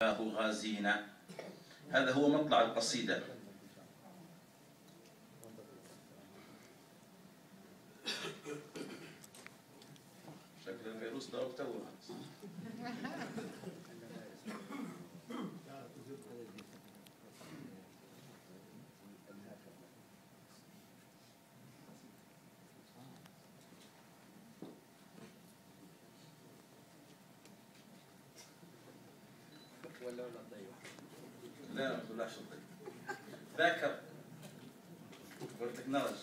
غازينا. هذا هو مطلع القصيدة. شكل الفيروس ضرب توه. لا ما تقولش الضيق. ذاكر قلت نرج.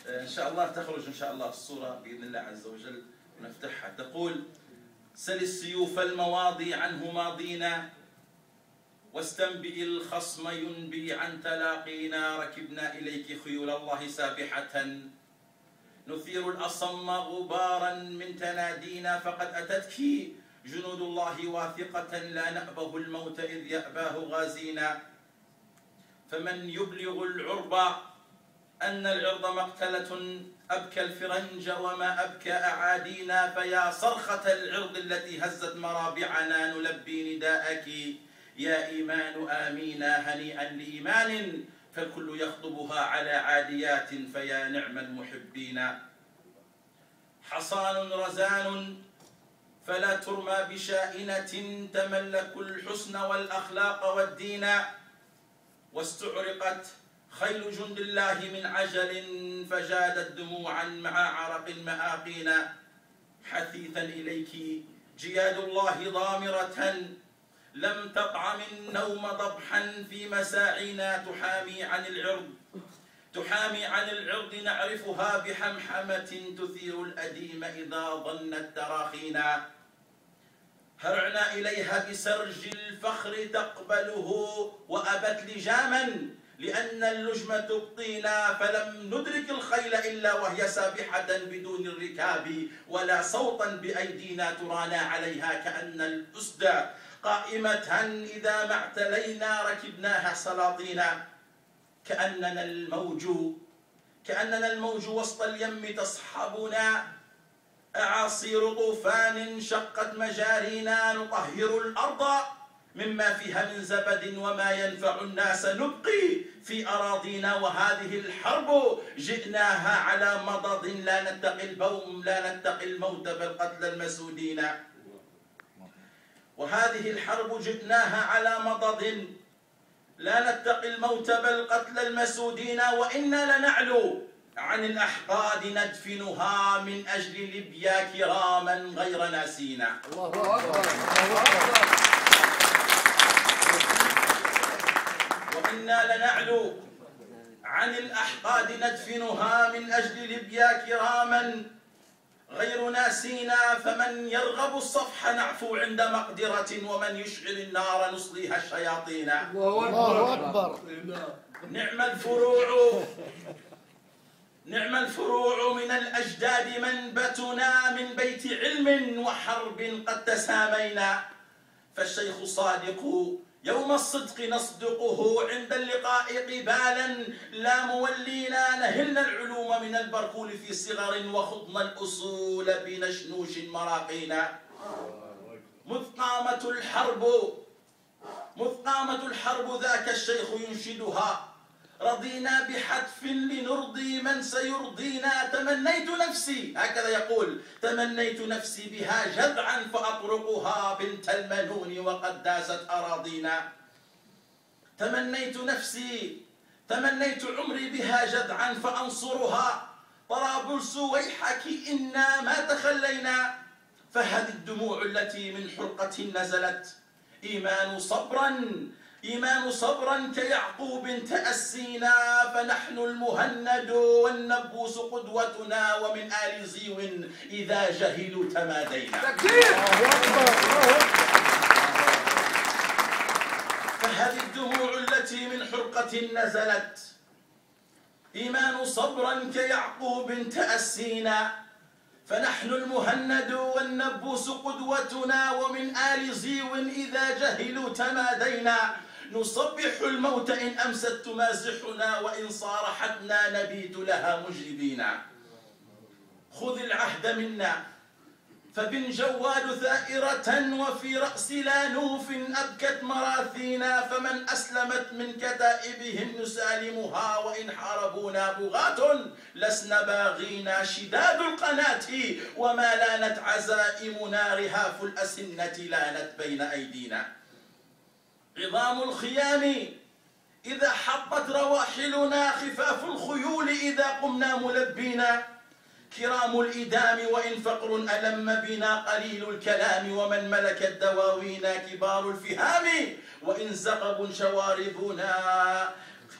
إن شاء الله تخرج إن شاء الله الصورة بإذن الله عز وجل ونفتحها. تقول: سل السيوف المواضي عنه ماضينا، واستنبئ الخصم ينبي عن تلاقينا. ركبنا إليك خيول الله سابحة، نثير الأصم غبارا من تنادينا. فقد أتتك جنود الله واثقة، لا نأبه الموت إذ يأباه غازينا. فمن يبلغ العرب أن العرض مقتلة، أبكى الفرنج وما أبكى أعادينا. فيا صرخة العرض التي هزت مرابعنا، نلبي نداءك يا إيمان آمينا. هنيئا لإيمان فالكل يخطبها على عاديات، فيا نعم المحبين. حصان رزان فلا ترمى بشائنة، تملك الحسن والأخلاق والدين. واستعرقت خيل جند الله من عجل، فجادت دموعا مع عرق مآقين. حثيثا إليك جياد الله ضامرة، لم تطعم النوم ضبحا في مساعينا. تحامي عن العرض نعرفها بحمحمة، تثير الأديم إذا ظنت تراخينا. هرعنا إليها بسرج الفخر تقبله، وأبت لجاما لأن اللجم تبطينا. فلم ندرك الخيل إلا وهي سابحة بدون الركاب، ولا صوتا بأيدينا ترانا عليها. كأن الأسد قائمة إذا ما اعتلينا، ركبناها سلاطينا. كأننا الموج وسط اليم تصحبنا، أعاصير طوفان شقت مجارينا. نطهر الأرض مما فيها من زبد، وما ينفع الناس نبقي في أراضينا. وهذه الحرب جئناها على مضض، لا نتقي الموت بل قتل المسودين. وهذه الحرب جئناها على مضض، لا نتقي الموت بل قتل المسودين. وإنا لنعلو عن الأحقاد ندفنها، من أجل ليبيا كراما غير ناسينا. الله أكبر. وإنا لنعلو عن الأحقاد ندفنها، من أجل ليبيا كراما غير ناسينا. فمن يرغب الصفح نعفو عند مقدرة، ومن يشعل النار نصليها الشياطين. الله أكبر. نعم الفروع من الأجداد منبتنا، من بيت علم وحرب قد تسامينا. فالشيخ صادق يوم الصدق نصدقه، عند اللقاء قبالا لا مولينا. نهلنا العلوم من البركول في صغر، وخضنا الأصول بنشنوش مراقينا. مذ قامت الحرب ذاك الشيخ ينشدها، رضينا بحتف لنرضي من سيرضينا. تمنيت نفسي، هكذا يقول، تمنيت نفسي بها جذعا فأطرقها، بنت المنون وقد داست أراضينا. تمنيت عمري بها جذعا فأنصرها، طرابلس ويحك إنا ما تخلينا. فهذه الدموع التي من حرقة نزلت، إيمان صبرا كيعقوب تأسينا. فنحن المهند والنبوس قدوتنا، ومن آل زيو إذا جهلوا تمادينا. فهذه الدموع التي من حرقة نزلت، إيمان صبرا كيعقوب تأسينا. فنحن المهند والنبوس قدوتنا، ومن آل زيو إذا جهلوا تمادينا. نصبح الموت إن أمست تمازحنا، وإن صارحتنا نبيت لها مجربين. خذ العهد منا فبن جواد ثائرة وفي رأس لانوف أبكت مراثينا، فمن أسلمت من كتائبهم نسالمها، وإن حاربونا بغاة لسنا باغينا، شداد القناة وما لانت عزائمنا، رهاف الأسنة لانت بين أيدينا. عظام الخيام إذا حطت رواحلنا، خفاف الخيول إذا قمنا ملبينا، كرام الإدام وإن فقر ألم بنا، قليل الكلام ومن ملك الدواوين، كبار الفهام وإن زغب شواربنا،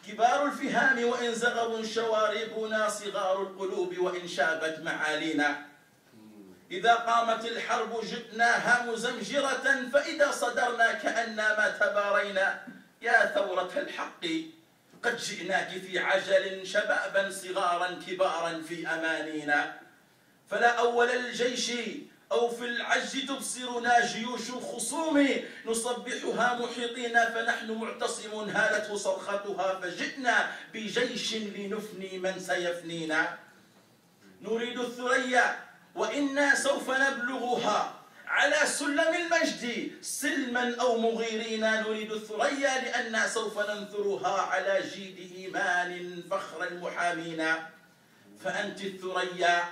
كبار الفهام وإن زغب شواربنا، صغار القلوب وإن شابت معالينا. إذا قامت الحرب جئناها مزمجرة، فإذا صدرنا كأنما تبارينا، يا ثورة الحق قد جئناك في عجل، شبابا صغارا كبارا في أمانينا. فلا أول الجيش أو في العج تبصرنا جيوش الخصوم، نصبحها محيطين، فنحن معتصم هالته صرختها، فجئنا بجيش لنفني من سيفنينا. نريد الثريا وإنا سوف نبلغها، على سلم المجد سلما أو مغيرين، نريد الثريا لأننا سوف ننثرها، على جيد إيمان فخر المحامين. فأنت الثريا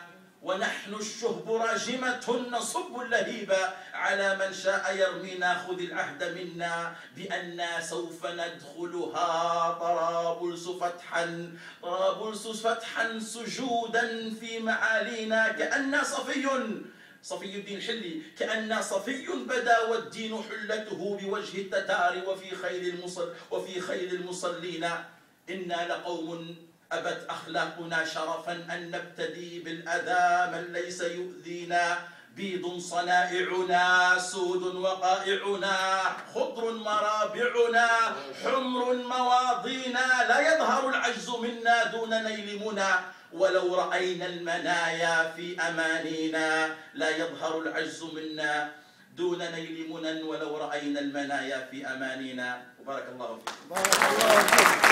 ونحن الشهب راجمة، نصب اللهيب على من شاء يرمينا، خذ العهد منا بأننا سوف ندخلها، طرابلس فتحا طرابلس فتحا سجودا في معالينا، كأن صفي الدين حلي، كأن صفي بدا والدين حلته، بوجه التتار وفي خيل المصلين. إنا لقوم أبت أخلاقنا شرفا أن نبتدي بالأذى من ليس يؤذينا، بيض صنائعنا سود وقائعنا، خضر مرابعنا حمر مواضينا، لا يظهر العجز منا دون نيل منى، ولو رأينا المنايا في أمانينا، لا يظهر العجز منا دون نيل منى، ولو رأينا المنايا في أمانينا. وبارك الله فيكم. بارك الله فيك.